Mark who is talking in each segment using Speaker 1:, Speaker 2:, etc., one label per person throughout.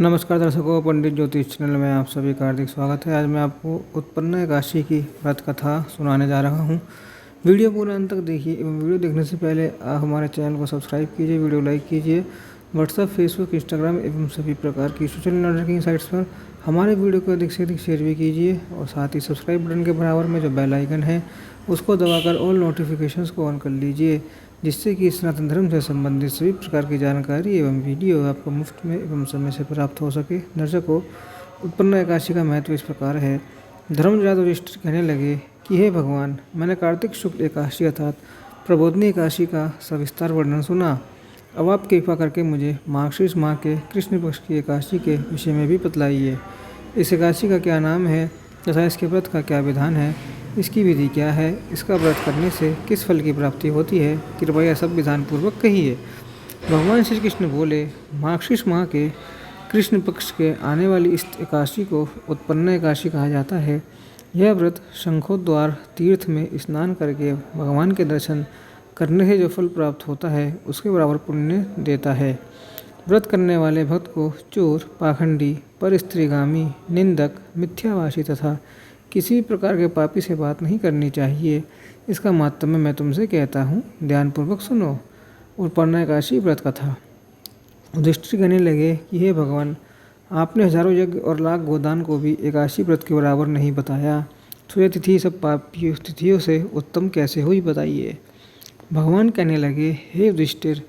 Speaker 1: नमस्कार दर्शकों, पंडित ज्योतिष चैनल में आप सभी का हार्दिक स्वागत है। आज मैं आपको उत्पन्न एकादशी की व्रत कथा सुनाने जा रहा हूं। वीडियो पूरा अंत तक देखिए एवं वीडियो देखने से पहले आप हमारे चैनल को सब्सक्राइब कीजिए, वीडियो लाइक कीजिए। व्हाट्सएप, फेसबुक, इंस्टाग्राम एवं सभी प्रकार की सोशल नेटवर्किंग साइट्स पर हमारे वीडियो को अधिक से अधिक शेयर भी कीजिए और साथ ही सब्सक्राइब बटन के बराबर में जो बेल आइकन है उसको दबाकर ऑल नोटिफिकेशंस को ऑन कर लीजिए, जिससे कि सनातन धर्म से संबंधित सभी प्रकार की जानकारी एवं वीडियो आपको मुफ्त में एवं समय से प्राप्त हो सके। दर्शकों, उत्पन्न एकादशी का महत्व इस प्रकार है। धर्मराज युधिष्ठिर कहने लगे कि हे भगवान, मैंने कार्तिक शुक्ल एकादशी अर्थात प्रबोधिनी एकादशी का सविस्तार वर्णन सुना। अब आप कृपा करके मुझे मार्गशीर्ष माह के कृष्ण पक्ष की एकादशी के विषय में भी बतलाइए। इस एकादशी का क्या नाम है तथा इसके व्रत का क्या विधान है, इसकी विधि क्या है, इसका व्रत करने से किस फल की प्राप्ति होती है, कृपया सब विधान पूर्वक कहिए। भगवान श्री कृष्ण बोले, मार्गशीर्ष माह के कृष्ण पक्ष के आने वाली इस एकादशी को उत्पन्न एकादशी कहा जाता है। यह व्रत शंखोद्वार तीर्थ में स्नान करके भगवान के दर्शन करने से जो फल प्राप्त होता है उसके बराबर पुण्य देता है। व्रत करने वाले भक्त को चोर, पाखंडी, परस्त्रीगामी, निंदक, मिथ्याभाषी तथा किसी भी प्रकार के पापी से बात नहीं करनी चाहिए। इसका माहात्म्य मैं तुमसे कहता हूँ, ध्यानपूर्वक सुनो। उत्पन्न एकादशी व्रत कथा। युधिष्ठिर कहने लगे कि हे भगवान, आपने हजारों यज्ञ और लाख गोदान को भी एकादशी व्रत के बराबर नहीं बताया, तो यह तिथि सब पापी तिथियों से उत्तम कैसे हुई, बताइए। भगवान कहने लगे, हे युधिष्ठिर,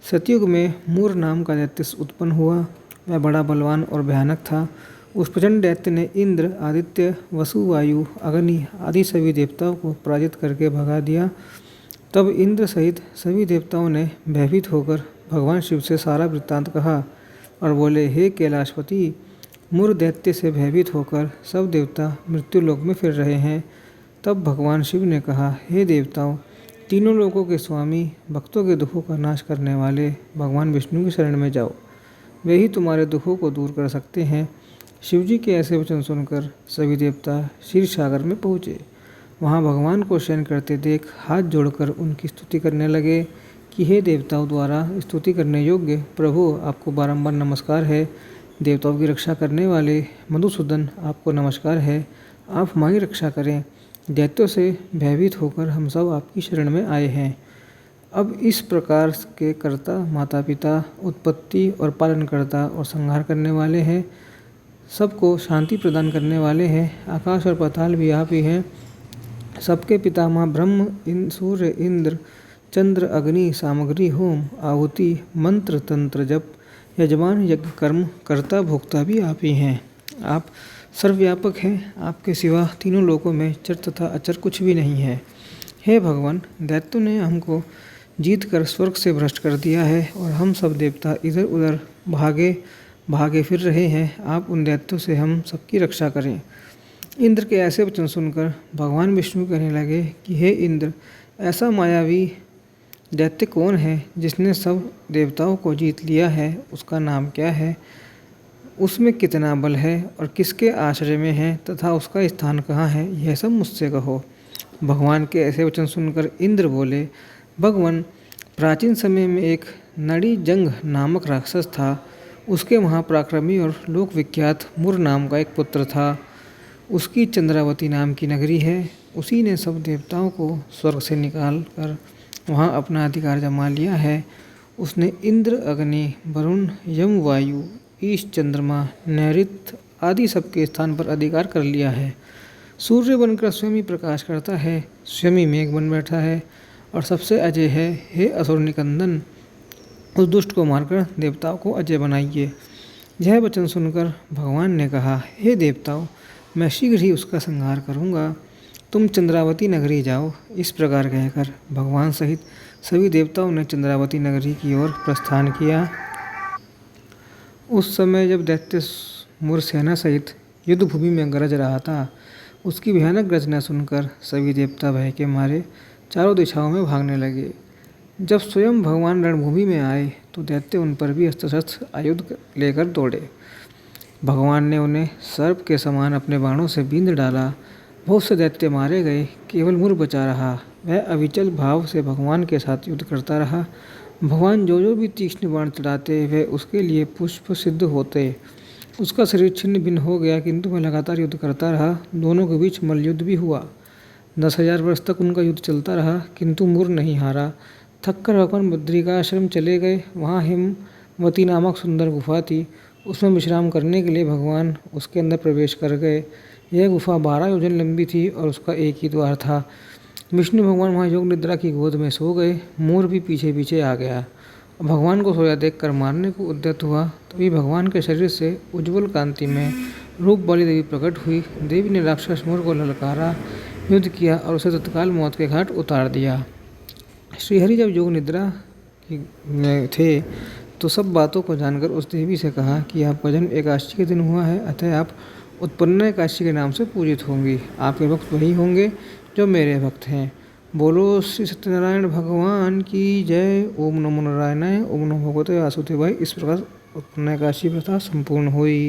Speaker 1: सतयुग में मूर नाम का दैत्य उत्पन्न हुआ। वह बड़ा बलवान और भयानक था। उस प्रचंड दैत्य ने इंद्र, आदित्य, वसु, वायु, अग्नि आदि सभी देवताओं को पराजित करके भगा दिया। तब इंद्र सहित सभी देवताओं ने भयभीत होकर भगवान शिव से सारा वृत्तांत कहा और बोले, हे कैलाशपति, मूर दैत्य से भयभीत होकर सब देवता मृत्यु लोक में फिर रहे हैं। तब भगवान शिव ने कहा, हे देवताओं, तीनों लोकों के स्वामी, भक्तों के दुखों का नाश करने वाले भगवान विष्णु की शरण में जाओ, वे ही तुम्हारे दुखों को दूर कर सकते हैं। शिवजी के ऐसे वचन सुनकर सभी देवता क्षीर सागर में पहुँचे। वहाँ भगवान को शयन करते देख हाथ जोड़कर उनकी स्तुति करने लगे कि हे देवताओं द्वारा स्तुति करने योग्य प्रभु, आपको बारंबार नमस्कार है। देवताओं की रक्षा करने वाले मधुसूदन, आपको नमस्कार है। आप हमारी रक्षा करें। दैत्यों से भयभीत होकर हम सब आपकी शरण में आए हैं। अब इस प्रकार के कर्ता, माता पिता, उत्पत्ति और पालनकर्ता और संहार करने वाले हैं, सबको शांति प्रदान करने वाले हैं। आकाश और पाताल भी आप ही हैं। सबके पितामह ब्रह्म, सूर्य, इंद्र, चंद्र, अग्नि, सामग्री, होम, आहुति, मंत्र, तंत्र, जप, यजमान, यज्ञ, कर्म, कर्ता, भोक्ता भी आप ही हैं। आप सर्वव्यापक हैं। आपके सिवा तीनों लोकों में चर तथा अचर कुछ भी नहीं है। हे भगवान, दैत्यों ने हमको जीत कर स्वर्ग से भ्रष्ट कर दिया है और हम सब देवता इधर उधर भागे फिर रहे हैं। आप उन दैत्यों से हम सबकी रक्षा करें। इंद्र के ऐसे वचन सुनकर भगवान विष्णु कहने लगे कि हे इंद्र, ऐसा मायावी दैत्य कौन है जिसने सब देवताओं को जीत लिया है? उसका नाम क्या है? उसमें कितना बल है और किसके आश्रय में है तथा उसका स्थान कहाँ है? यह सब मुझसे कहो। भगवान के ऐसे वचन सुनकर इंद्र बोले, भगवान, प्राचीन समय में एक नड़ीजंग नामक राक्षस था। उसके महापराक्रमी और लोक विख्यात मूर नाम का एक पुत्र था। उसकी चंद्रावती नाम की नगरी है। उसी ने सब देवताओं को स्वर्ग से निकाल कर वहाँ अपना अधिकार जमा लिया है। उसने इंद्र, अग्नि, वरुण, यम, वायु, ईश, चंद्रमा, नैऋत्य आदि सबके स्थान पर अधिकार कर लिया है। सूर्य बनकर स्वयं ही प्रकाश करता है, स्वयं ही मेघ बन बैठा है और सबसे अजय है। हे असुर निकंदन, उस दुष्ट को मारकर देवताओं को अजय बनाइए। यह वचन सुनकर भगवान ने कहा, हे देवताओं, मैं शीघ्र ही उसका संहार करूँगा। तुम चंद्रावती नगरी जाओ। इस प्रकार कहकर भगवान सहित सभी देवताओं ने चंद्रावती नगरी की ओर प्रस्थान किया। उस समय जब दैत्य मूर सेना सहित युद्ध भूमि में गरज रहा था, उसकी भयानक गर्जना सुनकर सभी देवता भय के मारे चारों दिशाओं में भागने लगे। जब स्वयं भगवान रणभूमि में आए तो दैत्य उन पर भी अस्त्र शस्त्र आयुध लेकर दौड़े। भगवान ने उन्हें सर्प के समान अपने बाणों से बींध डाला। बहुत से दैत्य मारे गए, केवल मूर बचा रहा। वह अविचल भाव से भगवान के साथ युद्ध करता रहा। भगवान जो जो भी तीक्ष्ण बाण चलाते वे उसके लिए पुष्प सिद्ध होते। उसका शरीर छिन्न भिन्न हो गया, किंतु वह लगातार युद्ध करता रहा। दोनों के बीच मल्लयुद्ध भी हुआ। 10,000 वर्ष तक उनका युद्ध चलता रहा, किंतु मुर नहीं हारा। थककर भगवान बद्रिकाश्रम चले गए। वहाँ हिमवती नामक सुंदर गुफा थी। उसमें विश्राम करने के लिए भगवान उसके अंदर प्रवेश कर गए। यह गुफा 12 योजन लंबी थी और उसका एक ही द्वार था। विष्णु भगवान वहाँ योग निद्रा की गोद में सो गए। मोर भी पीछे पीछे आ गया। भगवान को सोया देखकर मारने को उद्यत हुआ। तभी भगवान के शरीर से उज्ज्वल कांति में रूप वाली देवी प्रकट हुई। देवी ने राक्षस मोर को ललकारा, युद्ध किया और उसे तत्काल मौत के घाट उतार दिया। श्रीहरि जब योग निद्रा में थे तो सब बातों को जानकर उस देवी से कहा कि आपका जन्म एकादशी के दिन हुआ है, अतः आप उत्पन्न एकादशी के नाम से पूजित होंगी। आपके भक्त वही होंगे जो मेरे भक्त हैं। बोलो श्री सत्यनारायण भगवान की जय। ओम नमो नारायणाय। ओम नमो भगवते वासुदेवाय। इस प्रकार उत्पन्न एकादशी प्रथा संपूर्ण हुई।